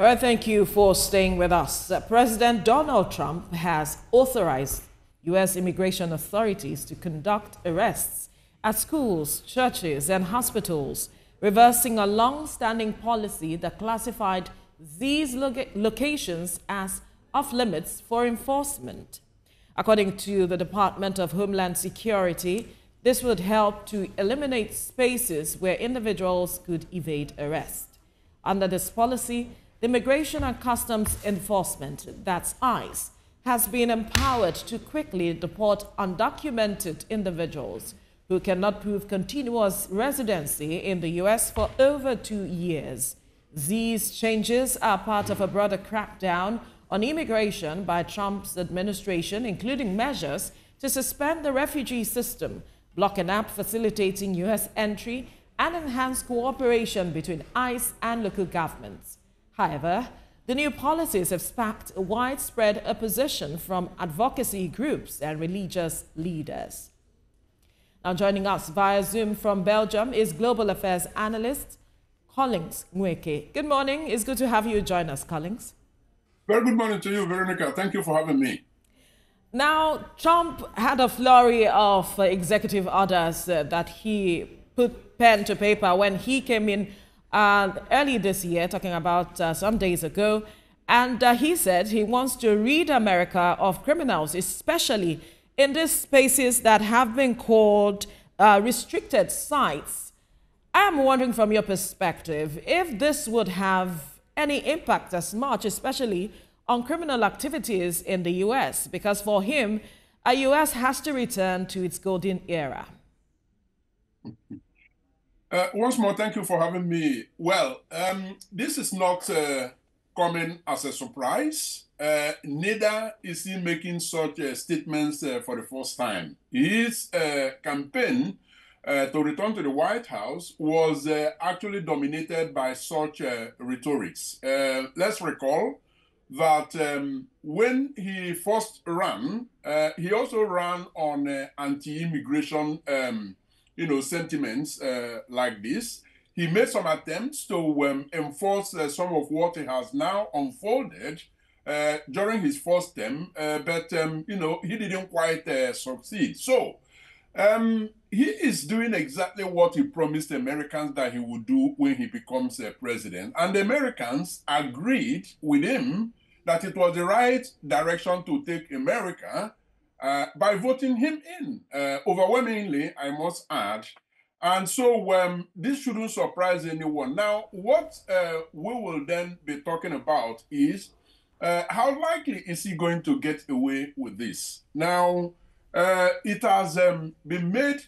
All right, thank you for staying with us. President Donald Trump has authorized U.S. immigration authorities to conduct arrests at schools, churches, and hospitals, reversing a long-standing policy that classified these locations as off-limits for enforcement. According to the Department of Homeland Security, this would help to eliminate spaces where individuals could evade arrest. Under this policy, the Immigration and Customs Enforcement, that's ICE, has been empowered to quickly deport undocumented individuals who cannot prove continuous residency in the U.S. for over 2 years. These changes are part of a broader crackdown on immigration by Trump's administration, including measures to suspend the refugee system, block an app facilitating U.S. entry, and enhance cooperation between ICE and local governments. However, the new policies have sparked widespread opposition from advocacy groups and religious leaders. Now joining us via Zoom from Belgium is Global Affairs Analyst Collins Nweke. Good morning. It's good to have you join us, Collins. Very good morning to you, Veronica. Thank you for having me. Now, Trump had a flurry of executive orders that he put pen to paper when he came in early this year, talking about some days ago, and he said he wants to rid America of criminals, especially in these spaces that have been called restricted sites. I'm wondering from your perspective if this would have any impact as much, especially on criminal activities in the U.S., because for him, the U.S. has to return to its golden era. Once more, thank you for having me. Well, this is not coming as a surprise. Neither is he making such statements for the first time. His campaign to return to the White House was actually dominated by such rhetorics. Let's recall that when he first ran, he also ran on anti-immigration sentiments like this. He made some attempts to enforce some of what he has now unfolded during his first term, but he didn't quite succeed. So he is doing exactly what he promised Americans that he would do when he becomes president. And the Americans agreed with him that it was the right direction to take America by voting him in, overwhelmingly, I must add. And so this shouldn't surprise anyone. Now, what we will then be talking about is how likely is he going to get away with this? Now, it has been made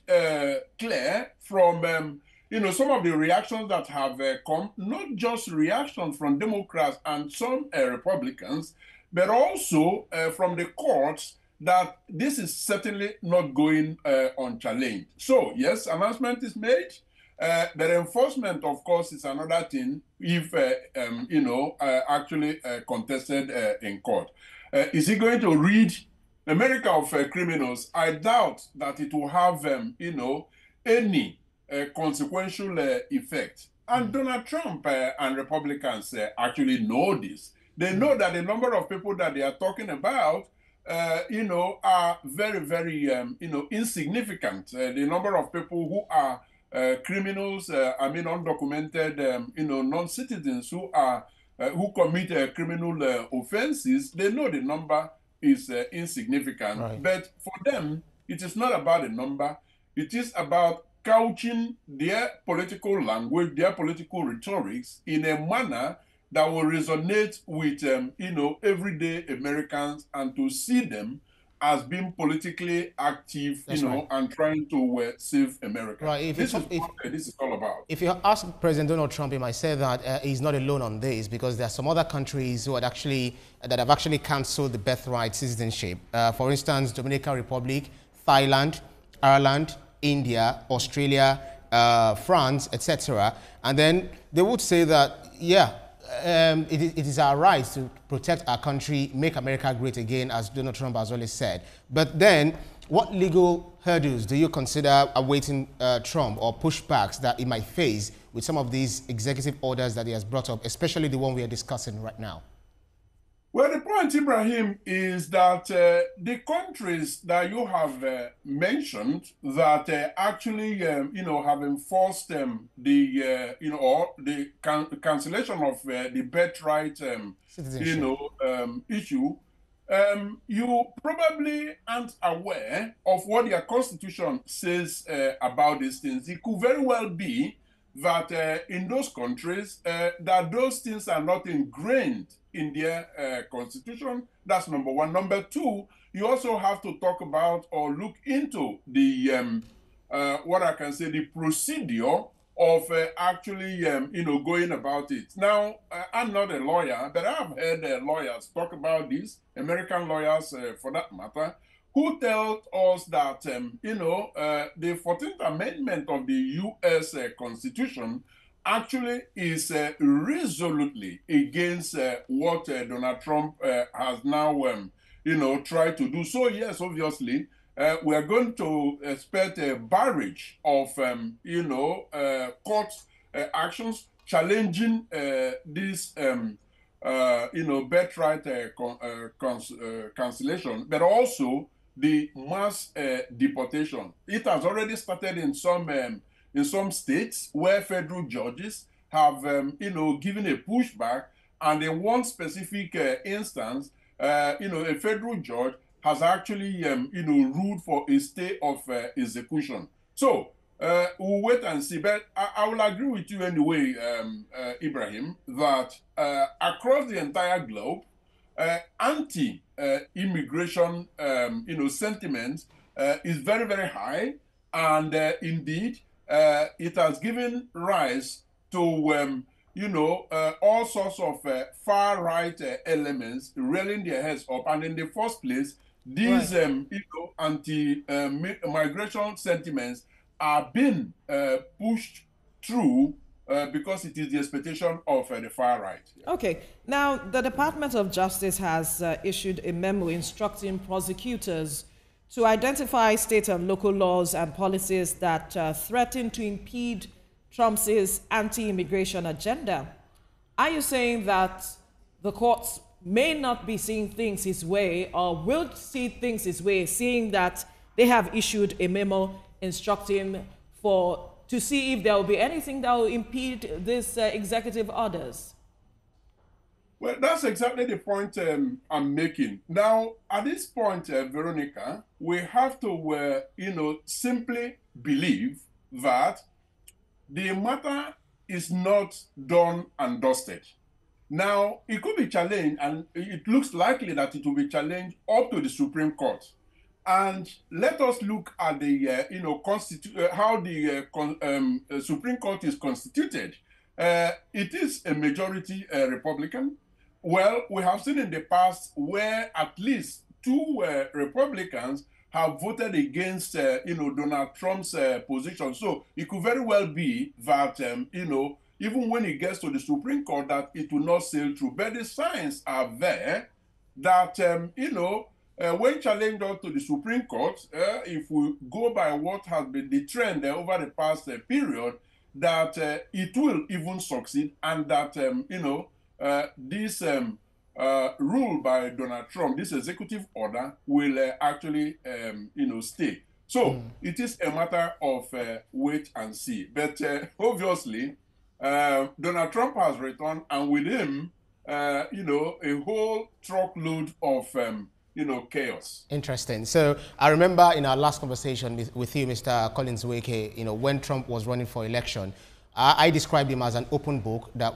clear from some of the reactions that have come, not just reactions from Democrats and some Republicans, but also from the courts, that this is certainly not going unchallenged. So, yes, announcement is made. The enforcement, of course, is another thing if, actually contested in court. Is he going to rid America of criminals? I doubt that it will have, any consequential effect. And Donald Trump and Republicans actually know this. They know that the number of people that they are talking about are very, very, insignificant. The number of people who are criminals, undocumented, non-citizens who commit criminal offenses, they know the number is insignificant. Right. But for them, it is not about the number. It is about couching their political language, their political rhetorics in a manner that will resonate with, everyday Americans, and to see them as being politically active, right, and trying to save America. Right. This is what this is all about. If you ask President Donald Trump, he might say that he's not alone on this, because there are some other countries who have actually cancelled the birthright citizenship. For instance, Dominican Republic, Thailand, Ireland, India, Australia, France, etc. And then they would say that, yeah, it is our right to protect our country, make America great again, as Donald Trump has always said. But then, what legal hurdles do you consider awaiting Trump, or pushbacks that he might face with some of these executive orders that he has brought up, especially the one we are discussing right now? Well, the point, Ibrahim, is that the countries that you have mentioned that actually, have enforced or the cancellation of the birthright, issue, you probably aren't aware of what their constitution says about these things. It could very well be that in those countries, that those things are not ingrained in their constitution. That's number one. Number two, you also have to talk about or look into the, what I can say, the procedure of actually, going about it. Now, I'm not a lawyer, but I've heard lawyers talk about this, American lawyers for that matter, who tell us that, the 14th Amendment of the U.S. Constitution actually is resolutely against what Donald Trump has now, tried to do. So, yes, obviously, we are going to expect a barrage of, court actions challenging this, birthright cancellation, but also the mass deportation. It has already started in some states where federal judges have, given a pushback, and in one specific instance, a federal judge has actually, ruled for a stay of execution. So we'll wait and see. But I will agree with you anyway, Ibrahim, that across the entire globe, anti-immigration, sentiment is very, very high, and indeed, it has given rise to, all sorts of far-right elements railing their heads up. And in the first place, these, anti-migration sentiments are being pushed through because it is the expectation of the far right. Okay. Now, the Department of Justice has issued a memo instructing prosecutors to identify state and local laws and policies that threaten to impede Trump's anti-immigration agenda. Are you saying that the courts may not be seeing things his way, or will see things his way, seeing that they have issued a memo instructing to see if there will be anything that will impede these executive orders? Well, that's exactly the point I'm making. Now, at this point, Veronica, we have to, simply believe that the matter is not done and dusted. Now, it could be challenged, and it looks likely that it will be challenged up to the Supreme Court. And let us look at the, how the Supreme Court is constituted. It is a majority Republican. Well, we have seen in the past where at least two Republicans have voted against, Donald Trump's position. So it could very well be that, even when it gets to the Supreme Court, that it will not sail through. But the signs are there that, when challenged up to the Supreme Court, if we go by what has been the trend over the past period, that it will even succeed, and that, this rule by Donald Trump, this executive order, will actually, stay. So it is a matter of wait and see. But obviously, Donald Trump has returned, and with him, a whole truckload of, chaos. Interesting. So I remember in our last conversation with you, Mr. Collins Weke, when Trump was running for election, I described him as an open book that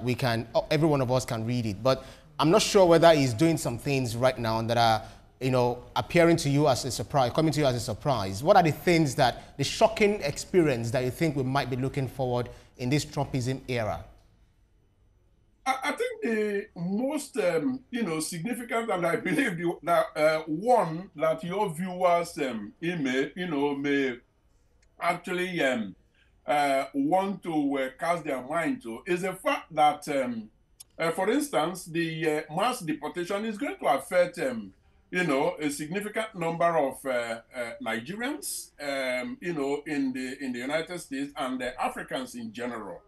every one of us can read it. But I'm not sure whether he's doing some things right now that are, appearing to you as a surprise, coming to you as a surprise. What are the things the shocking experience that you think we might be looking forward in this Trumpism era? I think the most, significant, and I believe that one that your viewers may actually want to cast their mind to is the fact that, for instance, the mass deportation is going to affect, a significant number of Nigerians, in the United States, and Africans in general.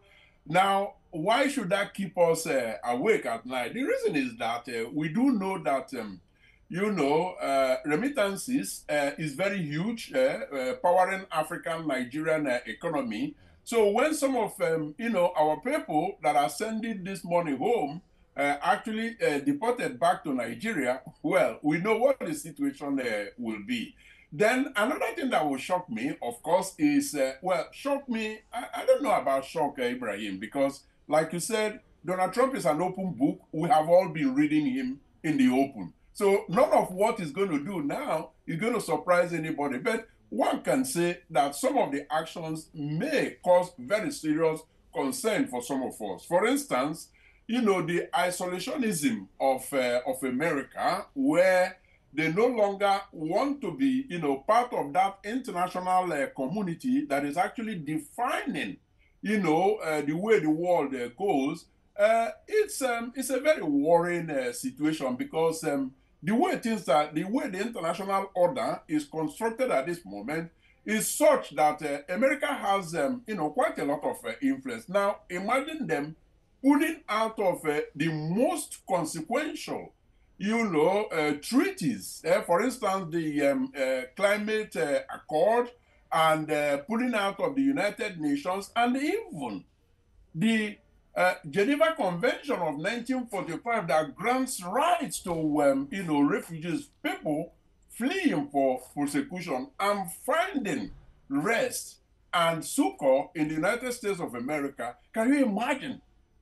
Now, why should that keep us awake at night? The reason is that we do know that, remittances is very huge, powering African, Nigerian economy. So when some of, our people that are sending this money home actually deported back to Nigeria, well, we know what the situation will be. Then another thing that will shock me, of course, is, shock me, I don't know about shock Ibrahim, because like you said, Donald Trump is an open book. We have all been reading him in the open. So none of what he's going to do now is going to surprise anybody. But one can say that some of the actions may cause very serious concern for some of us. For instance, the isolationism of America, where they no longer want to be, part of that international community that is actually defining, the way the world goes. It's a very worrying situation, because the way the international order is constructed at this moment is such that America has, quite a lot of influence. Now, imagine them pulling out of the most consequential, treaties. For instance, the Climate Accord, and pulling out of the United Nations, and even the Geneva Convention of 1945 that grants rights to, refugees, people fleeing for persecution and finding rest and succor in the United States of America. Can you imagine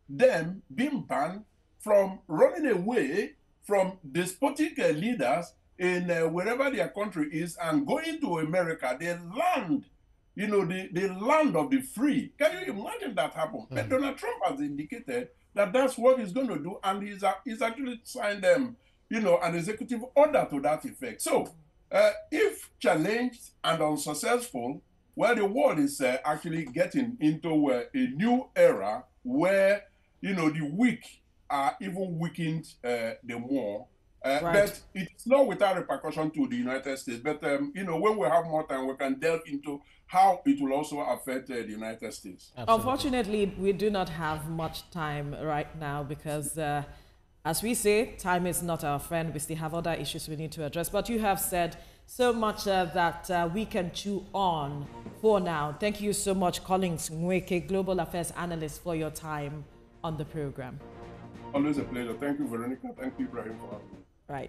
them being banned from running away from despotic leaders in wherever their country is and going to America, the land, the land of the free? Can you imagine that happen? But Donald Trump has indicated that that's what he's going to do, and he's actually signed them, an executive order to that effect. So, if challenged and unsuccessful, well, the world is actually getting into a new era where, the weak are even weakened the more. Right. But it's not without repercussion to the United States. But, when we have more time, we can delve into how it will also affect the United States. Absolutely. Unfortunately, we do not have much time right now because, as we say, time is not our friend. We still have other issues we need to address. But you have said so much that we can chew on for now. Thank you so much, Collins Nweke, Global Affairs Analyst, for your time on the program. Always a pleasure. Thank you, Veronica. Thank you, Ibrahim, for having me. Right.